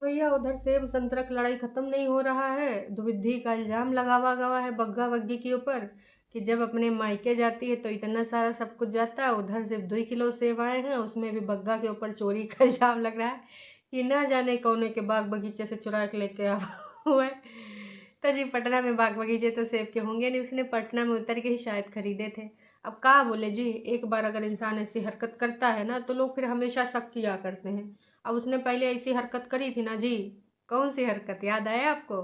भैया उधर सेब संतरा की लड़ाई खत्म नहीं हो रहा है। दुविधि का इल्जाम लगावा गवा है बग्गा बग्गी के ऊपर कि जब अपने मायके जाती है तो इतना सारा सब कुछ जाता है, उधर सिर्फ 2 किलो सेब आए हैं, उसमें भी बग्गा के ऊपर चोरी का इल्जाम लग रहा है कि ना जाने कौन के बाग बगीचे से चुरा के लेके आया हुआ है। तो जी पटना में बाग बगीचे तो सेब के होंगे नहीं, उसने पटना में उतर के ही शायद खरीदे थे। अब कहा बोले जी, एक बार अगर इंसान ऐसी हरकत करता है ना तो लोग फिर हमेशा शक किया करते हैं। अब उसने पहले ऐसी हरकत करी थी ना जी। कौन सी हरकत याद आया आपको?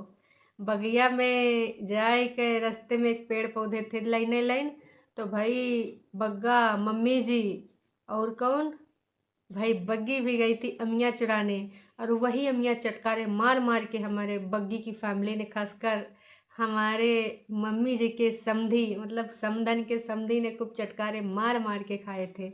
बगिया में जाए के रास्ते में एक पेड़ पौधे थे लाइने लाइन, तो भाई बग्गा, मम्मी जी और कौन, भाई बग्गी भी गई थी अमिया चुराने। और वही अमिया चटकारे मार मार के हमारे बग्गी की फैमिली ने, खासकर हमारे मम्मी जी के समधी, मतलब समधन के समधी ने खूब चटकारे मार मार के खाए थे।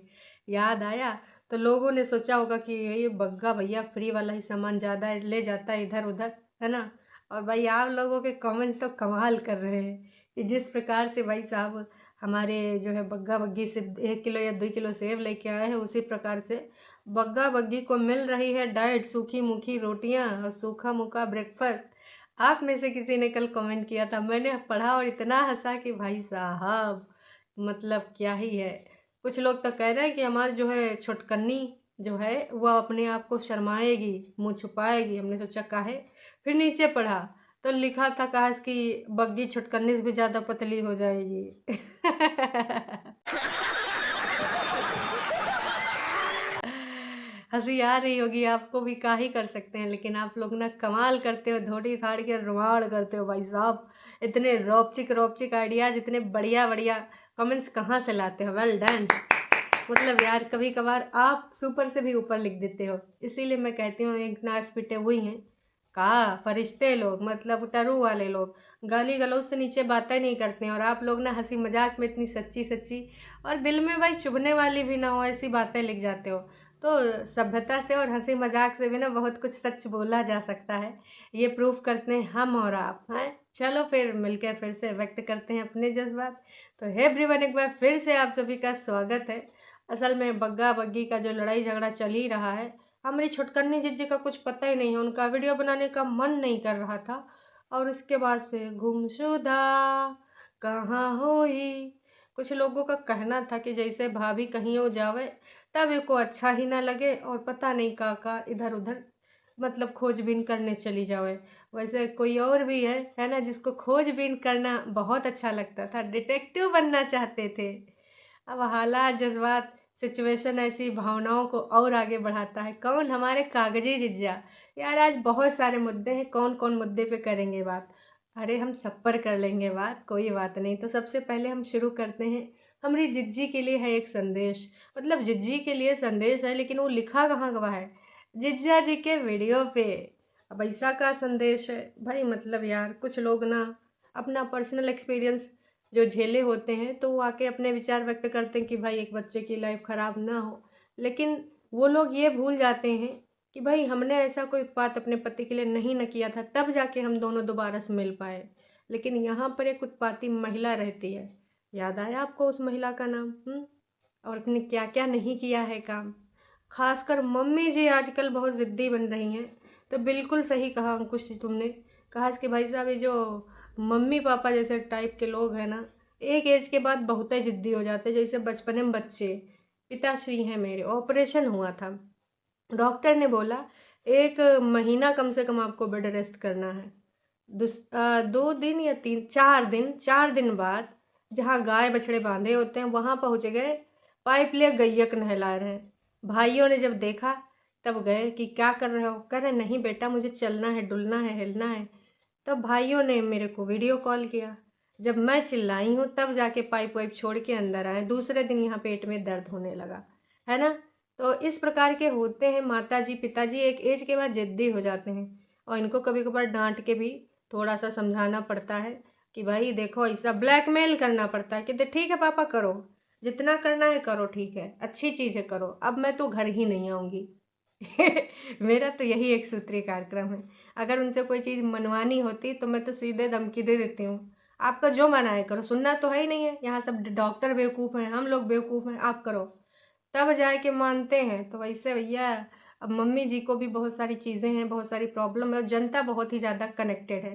याद आया? तो लोगों ने सोचा होगा कि ये बग्गा भैया फ्री वाला ही सामान ज़्यादा ले जाता है इधर उधर, है ना। और भाई आप लोगों के कमेंट्स तो कमाल कर रहे हैं कि जिस प्रकार से भाई साहब हमारे जो है बग्गा बग्गी से 1 किलो या 2 किलो सेब लेके आए हैं, उसी प्रकार से बग्गा बग्गी को मिल रही है डाइट, सूखी मुखी रोटियां और सूखा मुखा ब्रेकफास्ट। आप में से किसी ने कल कमेंट किया था, मैंने पढ़ा और इतना हंसा कि भाई साहब मतलब क्या ही है। कुछ लोग तो कह रहे हैं कि हमारी जो है छोटकन्नी जो है वह अपने आप को शर्माएगी, मुंह छुपाएगी। हमने सोचा काहे, फिर नीचे पढ़ा तो लिखा था काश कि बग्गी छोटकन्नी से भी ज़्यादा पतली हो जाएगी। हंसी आ रही होगी आपको भी, का ही कर सकते हैं, लेकिन आप लोग ना कमाल करते हो, धोटी फाड़ के रुमाड़ करते हो भाई साहब। इतने रोपचिक रोपचिक आइडियाज, इतने बढ़िया बढ़िया कमेंट्स कहाँ से लाते हो? Well done. मतलब यार कभी कभार आप सुपर से भी ऊपर लिख देते हो, इसीलिए मैं कहती हूँ एक नाच पिटे हुई हैं का फरिश्ते लोग, मतलब टरू वाले लोग गाली गलौज से नीचे बातें नहीं करते हैं, और आप लोग ना हंसी मजाक में इतनी सच्ची सच्ची और दिल में भाई चुभने वाली भी ना हो ऐसी बातें लिख जाते हो। तो सभ्यता से और हंसी मजाक से भी ना बहुत कुछ सच बोला जा सकता है, ये प्रूफ करते हैं हम और आप हैं। चलो फिर मिलकर फिर से व्यक्त करते हैं अपने जज्बात। तो हे एवरीवन, एक बार फिर से आप सभी का स्वागत है। असल में बग्गा बग्गी का जो लड़ाई झगड़ा चल ही रहा है, हमारी छुटकन्नी जिज्जी का कुछ पता ही नहीं है, उनका वीडियो बनाने का मन नहीं कर रहा था। और उसके बाद से गुमशुदा कहाँ होई, कुछ लोगों का कहना था कि जैसे भाभी कहीं हो जावे तब को अच्छा ही ना लगे और पता नहीं का इधर उधर मतलब खोजबीन करने चली जावे। वैसे कोई और भी है ना, जिसको खोजबीन करना बहुत अच्छा लगता था, डिटेक्टिव बनना चाहते थे। अब हालात जज्बात सिचुएशन ऐसी भावनाओं को और आगे बढ़ाता है। कौन? हमारे कागजी जिज्जा। यार आज बहुत सारे मुद्दे हैं, कौन कौन मुद्दे पे करेंगे बात? अरे हम सब पर कर लेंगे बात, कोई बात नहीं। तो सबसे पहले हम शुरू करते हैं, हमारी जिज्जी के लिए है एक संदेश। मतलब जिज्जी के लिए संदेश है, लेकिन वो लिखा कहाँ गवा है? जिज्जा जी के वीडियो पे। अब ऐसा का संदेश है भाई, मतलब यार कुछ लोग ना अपना पर्सनल एक्सपीरियंस जो झेले होते हैं तो वो आके अपने विचार व्यक्त करते हैं कि भाई एक बच्चे की लाइफ ख़राब ना हो, लेकिन वो लोग ये भूल जाते हैं कि भाई हमने ऐसा कोई उत्पात अपने पति के लिए नहीं न किया था, तब जाके हम दोनों दोबारा से मिल पाए। लेकिन यहाँ पर एक उत्पाती महिला रहती है। याद आया आपको उस महिला का नाम? और उसने क्या क्या नहीं किया है काम। खासकर मम्मी जी आजकल बहुत ज़िद्दी बन रही हैं। तो बिल्कुल सही कहा अंकुश जी तुमने, कहा कि भाई साहब ये जो मम्मी पापा जैसे टाइप के लोग हैं ना, एक एज के बाद बहुत ही ज़िद्दी हो जाते हैं। जैसे बचपन में बच्चे, पिताश्री हैं मेरे, ऑपरेशन हुआ था, डॉक्टर ने बोला 1 महीना कम से कम आपको बेड रेस्ट करना है। 2 दिन या 3 4 दिन, 4 दिन बाद जहाँ गाय बछड़े बांधे होते हैं वहाँ पहुँच गए, पाइप ले गैयक नहला रहे हैं। भाइयों ने जब देखा तब गए कि क्या कर रहे हो? कह रहे नहीं बेटा मुझे चलना है, डुलना है, हिलना है। तब भाइयों ने मेरे को वीडियो कॉल किया। जब मैं चिल्लाई हूँ तब जाके पाइप वाइप छोड़ के अंदर आए। दूसरे दिन यहाँ पेट में दर्द होने लगा, है ना। तो इस प्रकार के होते हैं माताजी पिताजी, एक एज के बाद ज़िद्दी हो जाते हैं, और इनको कभी कभार डांट के भी थोड़ा सा समझाना पड़ता है कि भाई देखो, ऐसा ब्लैकमेल करना पड़ता है कि ठीक है पापा करो, जितना करना है करो, ठीक है अच्छी चीज़ है करो, अब मैं तो घर ही नहीं आऊँगी। मेरा तो यही एक सूत्रीय कार्यक्रम है। अगर उनसे कोई चीज़ मनवानी होती तो मैं तो सीधे धमकी दे देती हूँ, आपका जो मना है करो, सुनना तो है ही नहीं है, यहाँ सब डॉक्टर बेवकूफ़ हैं, हम लोग बेवकूफ़ हैं, आप करो। तब जाके मानते हैं। तो वैसे भैया अब मम्मी जी को भी बहुत सारी चीज़ें हैं, बहुत सारी प्रॉब्लम है और जनता बहुत ही ज़्यादा कनेक्टेड है,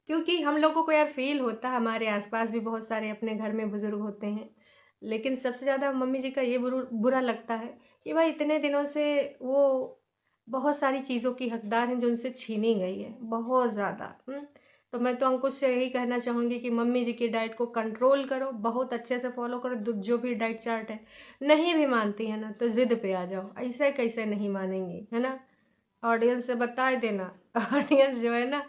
क्योंकि हम लोगों को यार फ़ील होता है, हमारे आसपास भी बहुत सारे अपने घर में बुज़ुर्ग होते हैं। लेकिन सबसे ज़्यादा मम्मी जी का ये बुरा लगता है कि भाई इतने दिनों से वो बहुत सारी चीज़ों की हकदार हैं जो उनसे छीनी गई है, बहुत ज़्यादा। तो मैं तो अंकुश से यही कहना चाहूँगी कि मम्मी जी की डाइट को कंट्रोल करो, बहुत अच्छे से फॉलो करो, जो भी डाइट चार्ट है। नहीं भी मानती है ना तो ज़िद पे आ जाओ, ऐसे कैसे नहीं मानेंगी, है ना? ऑडियंस से बता देना। ऑडियंस जो है ना,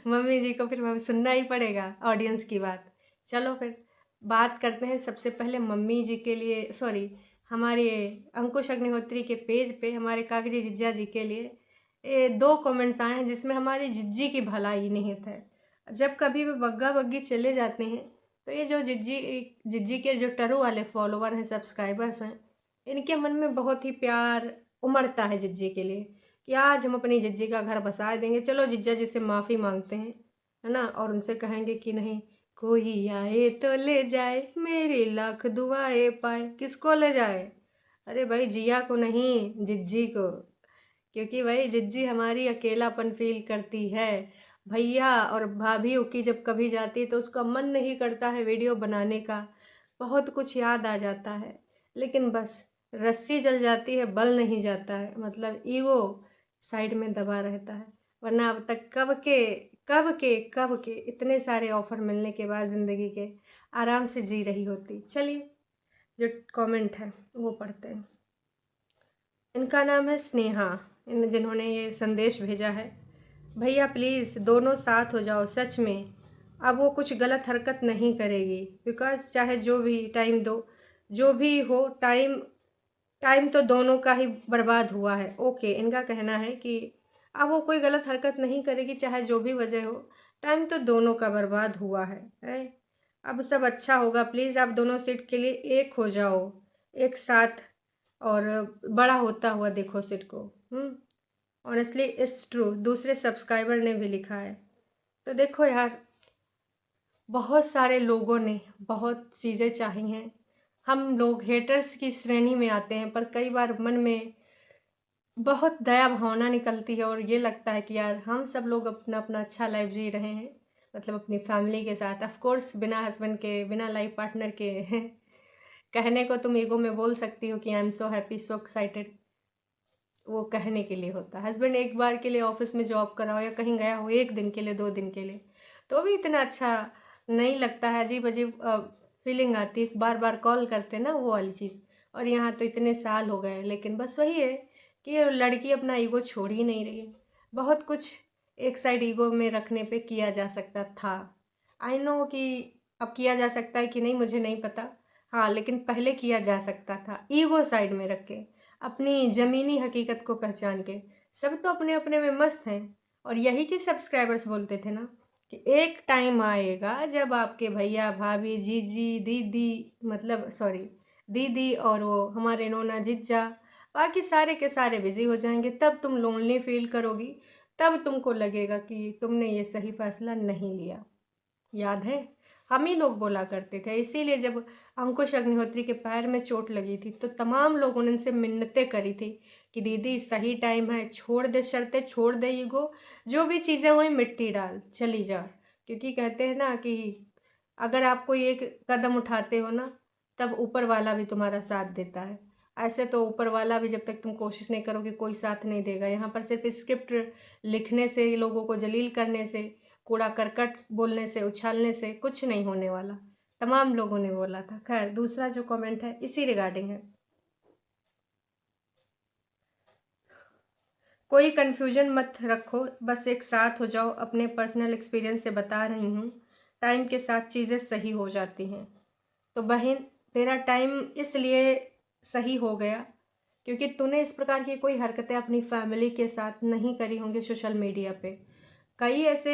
मम्मी जी को फिर सुनना ही पड़ेगा ऑडियंस की बात। चलो फिर बात करते हैं सबसे पहले मम्मी जी के लिए, सॉरी, हमारे अंकुश अग्निहोत्री के पेज पे हमारे कागजी जिज्जा जी के लिए 2 कमेंट्स आए हैं जिसमें हमारी जिज्जी की भलाई निहित है। जब कभी भी बग्गा बग्गी चले जाते हैं तो ये जो जिज्जी के जो टरू वाले फॉलोवर हैं, सब्सक्राइबर्स हैं, इनके मन में बहुत ही प्यार उमड़ता है जिज्जी के लिए कि आज हम अपनी जिज्जी का घर बसा देंगे। चलो जिज्जा जी से माफ़ी मांगते हैं, है ना, और उनसे कहेंगे कि नहीं, कोई आए तो ले जाए, मेरी लाख दुआएं पाए। किसको ले जाए? अरे भाई जिया को नहीं, जिज्जी को, क्योंकि भाई जिज्जी हमारी अकेलापन फील करती है। भैया और भाभीयों की जब कभी जाती है तो उसका मन नहीं करता है वीडियो बनाने का, बहुत कुछ याद आ जाता है, लेकिन बस रस्सी जल जाती है, बल नहीं जाता है, मतलब ईगो साइड में दबा रहता है। वरना अब तक कब के इतने सारे ऑफर मिलने के बाद ज़िंदगी के आराम से जी रही होती। चलिए जो कमेंट है वो पढ़ते हैं। इनका नाम है स्नेहा, इन जिन्होंने ये संदेश भेजा है। भैया प्लीज़ दोनों साथ हो जाओ, सच में अब वो कुछ गलत हरकत नहीं करेगी, बिकॉज चाहे जो भी टाइम दो, जो भी हो, टाइम टाइम तो दोनों का ही बर्बाद हुआ है। ओके, इनका कहना है कि अब वो कोई गलत हरकत नहीं करेगी, चाहे जो भी वजह हो, टाइम तो दोनों का बर्बाद हुआ है? अब सब अच्छा होगा, प्लीज़ आप दोनों सीट के लिए एक हो जाओ, एक साथ, और बड़ा होता हुआ देखो सीट को। ऑनेस्टली इट्स ट्रू, दूसरे सब्सक्राइबर ने भी लिखा है। तो देखो यार, बहुत सारे लोगों ने बहुत चीज़ें चाही हैं, हम लोग हेटर्स की श्रेणी में आते हैं, पर कई बार मन में बहुत दया भावना निकलती है और ये लगता है कि यार हम सब लोग अपना अपना अच्छा लाइफ जी रहे हैं, मतलब अपनी फैमिली के साथ, ऑफ कोर्स बिना हस्बैंड के, बिना लाइफ पार्टनर के। कहने को तुम ईगो में बोल सकती हो कि I am so happy, so excited, वो कहने के लिए होता है। हस्बैंड एक बार के लिए ऑफिस में जॉब कर रहा हो या कहीं गया हो, 1 दिन के लिए, 2 दिन के लिए, तो भी इतना अच्छा नहीं लगता है, अजीब अजीब फीलिंग आती है, बार बार कॉल करते हैं ना, वो वाली चीज़। और यहाँ तो इतने साल हो गए, लेकिन बस वही है कि ये लड़की अपना ईगो छोड़ ही नहीं रही है। बहुत कुछ एक साइड ईगो में रखने पे किया जा सकता था। आई नो कि अब किया जा सकता है कि नहीं मुझे नहीं पता, हाँ, लेकिन पहले किया जा सकता था ईगो साइड में रख के, अपनी ज़मीनी हकीकत को पहचान के। सब तो अपने अपने में मस्त हैं, और यही चीज़ सब्सक्राइबर्स बोलते थे ना कि एक टाइम आएगा जब आपके भैया भाभी जीजी दीदी, मतलब सॉरी, दीदी और वो हमारे नोना जिज्जा, बाकी सारे के सारे बिजी हो जाएंगे, तब तुम लोनली फील करोगी, तब तुमको लगेगा कि तुमने ये सही फैसला नहीं लिया। याद है, हम ही लोग बोला करते थे, इसीलिए जब अंकुश अग्निहोत्री के पैर में चोट लगी थी तो तमाम लोगों ने उनसे मिन्नतें करी थी कि दीदी सही टाइम है, छोड़ दे शर्तें, छोड़ दे ईगो, जो भी चीज़ें हुई मिट्टी डाल, चली जा। क्योंकि कहते हैं ना कि अगर आप कोई एक कदम उठाते हो ना, तब ऊपर वाला भी तुम्हारा साथ देता है। ऐसे तो ऊपर वाला भी जब तक तुम कोशिश नहीं करोगे कोई साथ नहीं देगा। यहाँ पर सिर्फ स्क्रिप्ट लिखने से, लोगों को जलील करने से, कूड़ा करकट बोलने से, उछालने से कुछ नहीं होने वाला, तमाम लोगों ने बोला था। खैर, दूसरा जो कमेंट है इसी रिगार्डिंग है। कोई कन्फ्यूजन मत रखो, बस एक साथ हो जाओ, अपने पर्सनल एक्सपीरियंस से बता रही हूँ, टाइम के साथ चीज़ें सही हो जाती हैं। तो बहन, तेरा टाइम इसलिए सही हो गया क्योंकि तूने इस प्रकार की कोई हरकतें अपनी फैमिली के साथ नहीं करी होंगी सोशल मीडिया पे। कई ऐसे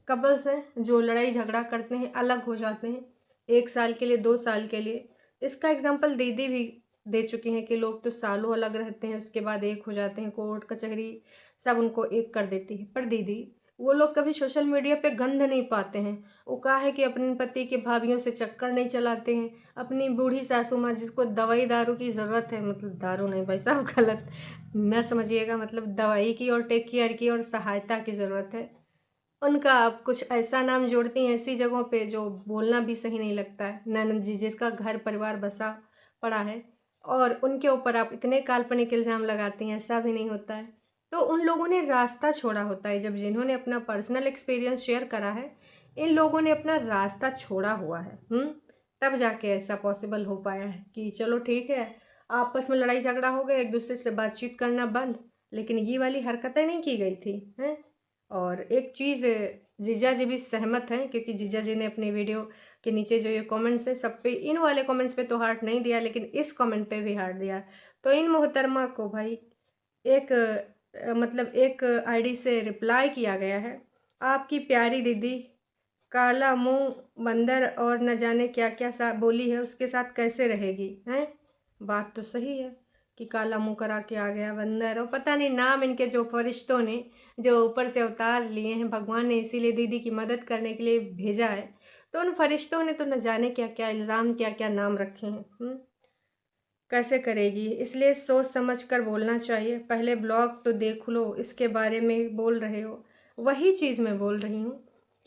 कपल्स हैं जो लड़ाई झगड़ा करते हैं, अलग हो जाते हैं 1 साल के लिए, 2 साल के लिए। इसका एग्जाम्पल दीदी भी दे चुकी हैं कि लोग तो सालों अलग रहते हैं, उसके बाद एक हो जाते हैं, कोर्ट कचहरी सब उनको एक कर देती है। पर दीदी, वो लोग कभी सोशल मीडिया पे गंद नहीं पाते हैं। वो कहा है कि अपने पति के भाभीियों से चक्कर नहीं चलाते हैं। अपनी बूढ़ी सासू माँ जिसको दवाई दारू की ज़रूरत है, मतलब दारू नहीं भाई साहब गलत न समझिएगा, मतलब दवाई की और टेक केयर की और सहायता की ज़रूरत है, उनका आप कुछ ऐसा नाम जोड़ती हैं ऐसी जगहों पे जो बोलना भी सही नहीं लगता है। ननद जी जिसका घर परिवार बसा पड़ा है और उनके ऊपर आप इतने काल्पनिक इल्ज़ाम लगाती हैं, ऐसा भी नहीं होता है। तो उन लोगों ने रास्ता छोड़ा होता है, जब जिन्होंने अपना पर्सनल एक्सपीरियंस शेयर करा है, इन लोगों ने अपना रास्ता छोड़ा हुआ है। तब जाके ऐसा पॉसिबल हो पाया है कि चलो ठीक है, आपस में लड़ाई झगड़ा हो गया, एक दूसरे से बातचीत करना बंद, लेकिन ये वाली हरकतें नहीं की गई थी हैं। और एक चीज़ जीजा जी भी सहमत हैं, क्योंकि जीजा जी ने अपनी वीडियो के नीचे जो ये कमेंट्स हैं सब पे, इन वाले कमेंट्स पे तो हार्ट नहीं दिया, लेकिन इस कमेंट पे भी हार्ट दिया। तो इन मोहतरमा को भाई एक मतलब एक आईडी से रिप्लाई किया गया है, आपकी प्यारी दीदी काला मुंह बंदर और न जाने क्या क्या सा बोली है, उसके साथ कैसे रहेगी हैं। बात तो सही है कि काला मुंह करा के आ गया बंदर, और पता नहीं नाम इनके जो फरिश्तों ने जो ऊपर से अवतार लिए हैं भगवान ने, इसीलिए दीदी की मदद करने के लिए भेजा है। तो उन फरिश्तों ने तो न जाने क्या क्या इल्ज़ाम क्या क्या नाम रखे हैं। कैसे करेगी, इसलिए सोच समझ कर बोलना चाहिए। पहले ब्लॉग तो देख लो, इसके बारे में बोल रहे हो। वही चीज़ मैं बोल रही हूँ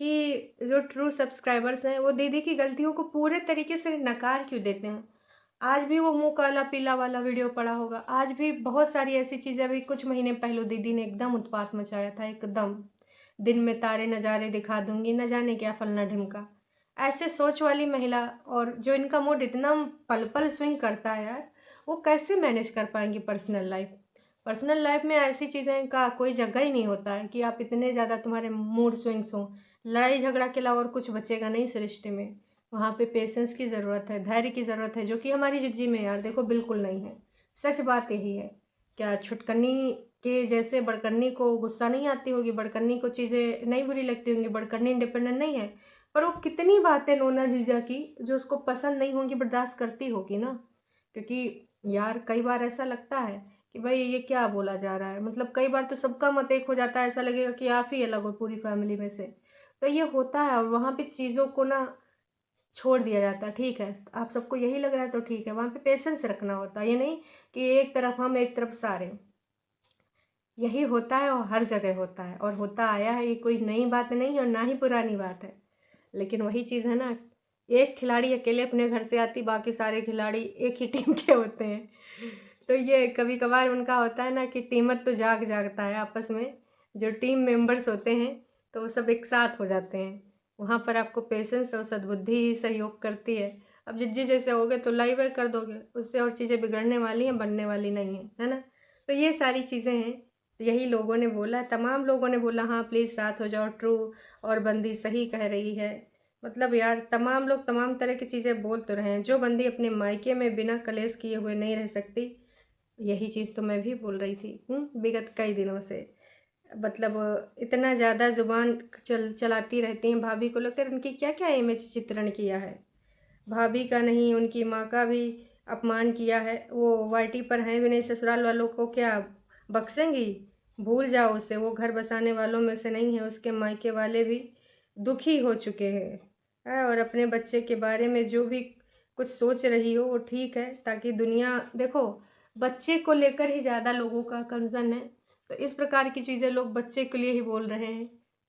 कि जो ट्रू सब्सक्राइबर्स हैं वो दीदी की गलतियों को पूरे तरीके से नकार क्यों देते हैं। आज भी वो मुंह काला पीला वाला वीडियो पड़ा होगा, आज भी बहुत सारी ऐसी चीज़ें, अभी कुछ महीने पहले दीदी ने एकदम उत्पात मचाया था, एकदम दिन में तारे नज़ारे दिखा दूंगी न जाने क्या फलना ढिमका। ऐसे सोच वाली महिला, और जो इनका मूड इतना पल पल स्विंग करता है यार, वो कैसे मैनेज कर पाएंगी पर्सनल लाइफ। पर्सनल लाइफ में ऐसी चीज़ें का कोई जगह ही नहीं होता है कि आप इतने ज़्यादा तुम्हारे मूड स्विंग्स हों। लड़ाई झगड़ा के अलावा और कुछ बचेगा नहीं इस रिश्ते में। वहाँ पे पेशेंस की ज़रूरत है, धैर्य की ज़रूरत है, जो कि हमारी जिज्जी में यार देखो बिल्कुल नहीं है। सच बात यही है। क्या छुटकनी के जैसे बड़कन्नी को गुस्सा नहीं आती होगी, बड़कन्नी को चीज़ें नहीं बुरी लगती होंगी, बड़कन्नी इंडिपेंडेंट नहीं है, पर वो कितनी बातें नोना जीजा की जो उसको पसंद नहीं होंगी बर्दाश्त करती होगी ना। क्योंकि यार कई बार ऐसा लगता है कि भाई ये क्या बोला जा रहा है, मतलब कई बार तो सबका मत एक हो जाता है, ऐसा लगेगा कि आप ही अलग हो पूरी फैमिली में से। तो ये होता है, और वहाँ पे चीज़ों को ना छोड़ दिया जाता है। ठीक है, आप सबको यही लग रहा है तो ठीक है, वहाँ पे पेशेंस रखना होता है। ये नहीं कि एक तरफ हम एक तरफ सारे। यही होता है और हर जगह होता है और होता आया है, ये कोई नई बात नहीं है और ना ही पुरानी बात है। लेकिन वही चीज़ है ना, एक खिलाड़ी अकेले अपने घर से आती, बाकी सारे खिलाड़ी एक ही टीम के होते हैं। तो ये कभी कभार उनका होता है ना कि टीमत तो जाग जागता है आपस में, जो टीम मेंबर्स होते हैं तो वो सब एक साथ हो जाते हैं। वहाँ पर आपको पेशेंस और सद्बुद्धि ही सहयोग करती है। अब जिज्जी जैसे हो गए तो लाइव कर दोगे, उससे और चीज़ें बिगड़ने वाली हैं, बनने वाली नहीं है ना। तो ये सारी चीज़ें हैं। यही लोगों ने बोला, तमाम लोगों ने बोला हाँ प्लीज़ साथ हो जाओ, ट्रू और बंदी सही कह रही है। मतलब यार तमाम लोग तमाम तरह की चीज़ें बोल तो रहे हैं। जो बंदी अपने मायके में बिना कलेश किए हुए नहीं रह सकती, यही चीज़ तो मैं भी बोल रही थी विगत कई दिनों से। मतलब इतना ज़्यादा ज़ुबान चलाती रहती हैं भाभी को लेकर, उनकी क्या क्या इमेज चित्रण किया है। भाभी का नहीं उनकी माँ का भी अपमान किया है। वो वाईटी पर हैं भी नहीं, ससुराल वालों को क्या बख्शेंगी। भूल जाओ उसे, वो घर बसाने वालों में से नहीं है। उसके मायके वाले भी दुखी हो चुके हैं और अपने बच्चे के बारे में जो भी कुछ सोच रही हो वो ठीक है, ताकि दुनिया देखो बच्चे को लेकर ही ज़्यादा लोगों का कंसर्न है। तो इस प्रकार की चीज़ें लोग बच्चे के लिए ही बोल रहे हैं।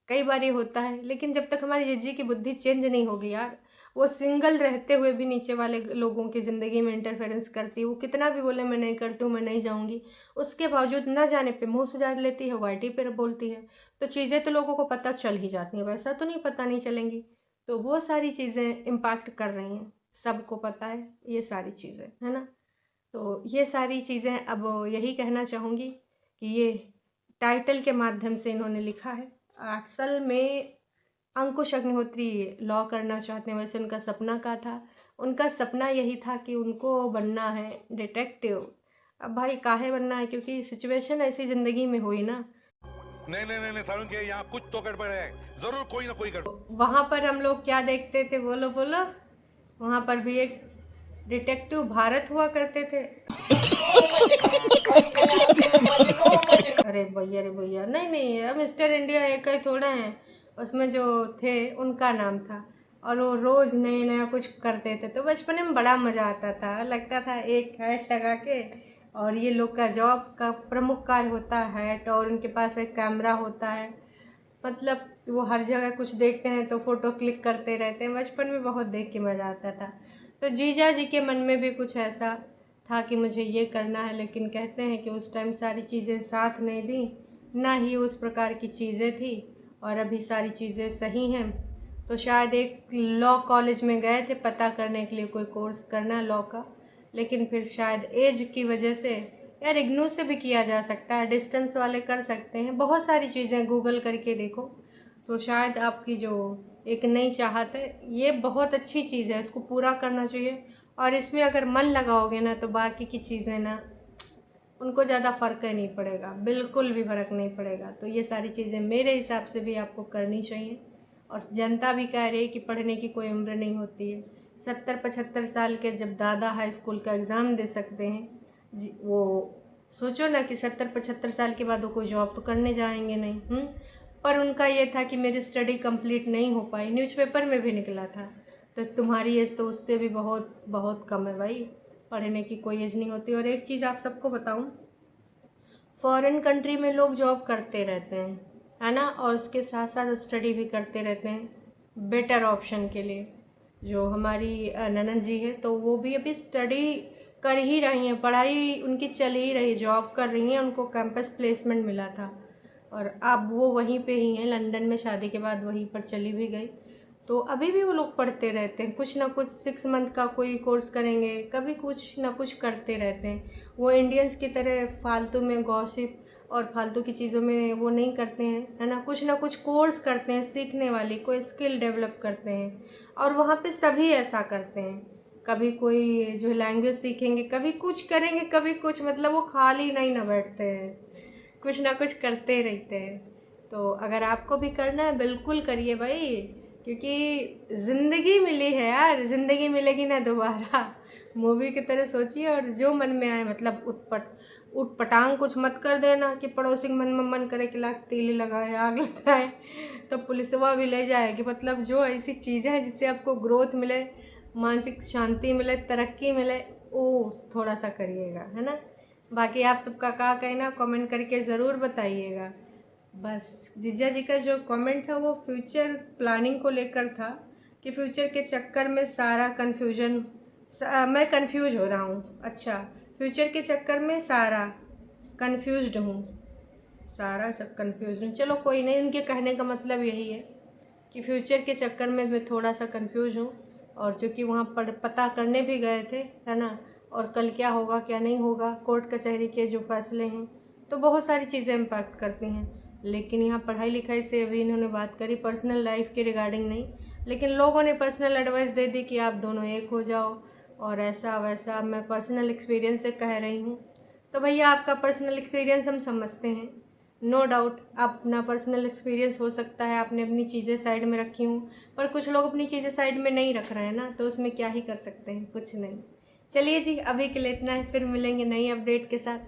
कई बार ये होता है, लेकिन जब तक हमारी जिज्जी की बुद्धि चेंज नहीं होगी यार, वो सिंगल रहते हुए भी नीचे वाले लोगों की ज़िंदगी में इंटरफेरेंस करती है। वो कितना भी बोले मैं नहीं करती हूँ, मैं नहीं जाऊँगी, उसके बावजूद ना जाने पे मुँह सुधार लेती है, वाईटी पर बोलती है। तो चीज़ें तो लोगों को पता चल ही जाती हैं, वैसा तो नहीं पता नहीं चलेंगी। तो वो सारी चीज़ें इम्पैक्ट कर रही हैं, सबको पता है ये सारी चीज़ें, है ना। तो ये सारी चीज़ें अब यही कहना चाहूँगी कि ये टाइटल के माध्यम से इन्होंने लिखा है। असल में अंकुश अग्निहोत्री लॉ करना चाहते हैं, वैसे उनका सपना क्या था, उनका सपना यही था कि उनको बनना है डिटेक्टिव। अब भाई काहे बनना है, क्योंकि सिचुएशन ऐसी ज़िंदगी में हुई ना। नहीं नहीं नहीं, नहीं सारुण के यहाँ कुछ तो गड़बड़ है, जरूर कोई ना कोई गड़बड़। वहाँ पर हम लोग क्या देखते थे, बोलो बोलो, वहाँ पर भी एक डिटेक्टिव भारत हुआ करते थे। अरे भैया नहीं नहीं, अब मिस्टर इंडिया एक ही थोड़ा है, उसमें जो थे उनका नाम था और वो रोज़ नए नया कुछ करते थे। तो बचपन में बड़ा मज़ा आता था, लगता था एक हैट लगा के, और ये लोग का जॉब का प्रमुख कार्य होता है हैट, और उनके पास एक कैमरा होता है, मतलब वो हर जगह कुछ देखते हैं तो फ़ोटो क्लिक करते रहते हैं। बचपन में बहुत देख के मज़ा आता था। तो जीजा जी के मन में भी कुछ ऐसा था कि मुझे ये करना है, लेकिन कहते हैं कि उस टाइम सारी चीज़ें साथ नहीं दी, ना ही उस प्रकार की चीज़ें थी, और अभी सारी चीज़ें सही हैं। तो शायद एक लॉ कॉलेज में गए थे पता करने के लिए कोई कोर्स करना है लॉ का, लेकिन फिर शायद एज की वजह से, यार इग्नू से भी किया जा सकता है, डिस्टेंस वाले कर सकते हैं, बहुत सारी चीज़ें गूगल करके देखो। तो शायद आपकी जो एक नई चाहत है, ये बहुत अच्छी चीज़ है, इसको पूरा करना चाहिए, और इसमें अगर मन लगाओगे ना तो बाकी की चीज़ें ना उनको ज़्यादा फ़र्क ही नहीं पड़ेगा, बिल्कुल भी फ़र्क नहीं पड़ेगा। तो ये सारी चीज़ें मेरे हिसाब से भी आपको करनी चाहिए, और जनता भी कह रही है कि पढ़ने की कोई उम्र नहीं होती है। 70-75 साल के जब दादा हाई स्कूल का एग्ज़ाम दे सकते हैं, वो सोचो ना कि 70-75 साल के बाद वो कोई जॉब तो करने जाएंगे नहीं। पर उनका ये था कि मेरी स्टडी कंप्लीट नहीं हो पाई, न्यूज़पेपर में भी निकला था। तो तुम्हारी एज तो उससे भी बहुत बहुत कम है भाई, पढ़ने की कोई एज नहीं होती। और एक चीज़ आप सबको बताऊं, फॉरेन कंट्री में लोग जॉब करते रहते हैं, है ना, और उसके साथ साथ स्टडी भी करते रहते हैं बेटर ऑप्शन के लिए। जो हमारी ननद जी है तो वो भी अभी स्टडी कर ही रही हैं, पढ़ाई उनकी चल ही रही, जॉब कर रही हैं, उनको कैंपस प्लेसमेंट मिला था, और अब वो वहीं पे ही हैं लंदन में, शादी के बाद वहीं पर चली भी गई। तो अभी भी वो लोग पढ़ते रहते हैं, कुछ ना कुछ 6 मंथ का कोई कोर्स करेंगे, कभी कुछ ना कुछ करते रहते हैं। वो इंडियंस की तरह फालतू में गॉसिप और फालतू की चीज़ों में वो नहीं करते हैं, है ना कुछ कोर्स करते हैं, सीखने वाली कोई स्किल डेवलप करते हैं, और वहाँ पे सभी ऐसा करते हैं। कभी कोई जो लैंग्वेज सीखेंगे, कभी कुछ करेंगे, कभी कुछ, मतलब वो खाली नहीं ना बैठते हैं, कुछ ना कुछ करते रहते हैं। तो अगर आपको भी करना है बिल्कुल करिए भाई, क्योंकि ज़िंदगी मिली है यार, ज़िंदगी मिलेगी ना दोबारा। मूवी की तरह सोचिए और जो मन में आए, मतलब उटपटांग कुछ मत कर देना कि पड़ोसी के मन में मन करे कि लाख तीली लगाए आग लगाए तो पुलिसवा भी ले जाएगी। मतलब जो ऐसी चीज़ें हैं जिससे आपको ग्रोथ मिले, मानसिक शांति मिले, तरक्की मिले, वो थोड़ा सा करिएगा, है ना। बाकी आप सबका क्या कहना कमेंट करके ज़रूर बताइएगा। बस जीजा जी का जो कमेंट था वो फ्यूचर प्लानिंग को लेकर था, कि फ्यूचर के चक्कर में सारा कन्फ्यूजन, मैं कंफ्यूज हो रहा हूँ। अच्छा, फ्यूचर के चक्कर में सारा कंफ्यूज्ड हूँ, सारा सब कंफ्यूज हूँ। चलो कोई नहीं, उनके कहने का मतलब यही है कि फ्यूचर के चक्कर में मैं थोड़ा सा कंफ्यूज हूँ, और चूँकि वहाँ पर पता करने भी गए थे, है ना, और कल क्या होगा क्या नहीं होगा, कोर्ट कचहरी के जो फैसले हैं तो बहुत सारी चीज़ें इम्पैक्ट करती हैं। लेकिन यहाँ पढ़ाई लिखाई से अभी इन्होंने बात करी, पर्सनल लाइफ के रिगार्डिंग नहीं, लेकिन लोगों ने पर्सनल एडवाइस दे दी कि आप दोनों एक हो जाओ और ऐसा वैसा। मैं पर्सनल एक्सपीरियंस से कह रही हूँ, तो भैया आपका पर्सनल एक्सपीरियंस हम समझते हैं, नो डाउट अपना पर्सनल एक्सपीरियंस हो सकता है, आपने अपनी चीज़ें साइड में रखी हूँ, पर कुछ लोग अपनी चीज़ें साइड में नहीं रख रहे हैं ना, तो उसमें क्या ही कर सकते हैं, कुछ नहीं। चलिए जी, अभी के लिए इतना है, फिर मिलेंगे नई अपडेट के साथ,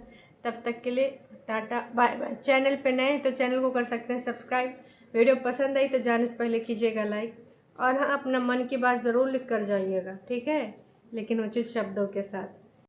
तब तक के लिए टाटा बाय बाय। चैनल पे नए तो चैनल को कर सकते हैं सब्सक्राइब, वीडियो पसंद आई तो जाने से पहले कीजिएगा लाइक, और हाँ अपना मन की बात ज़रूर लिख कर जाइएगा, ठीक है, लेकिन उचित शब्दों के साथ।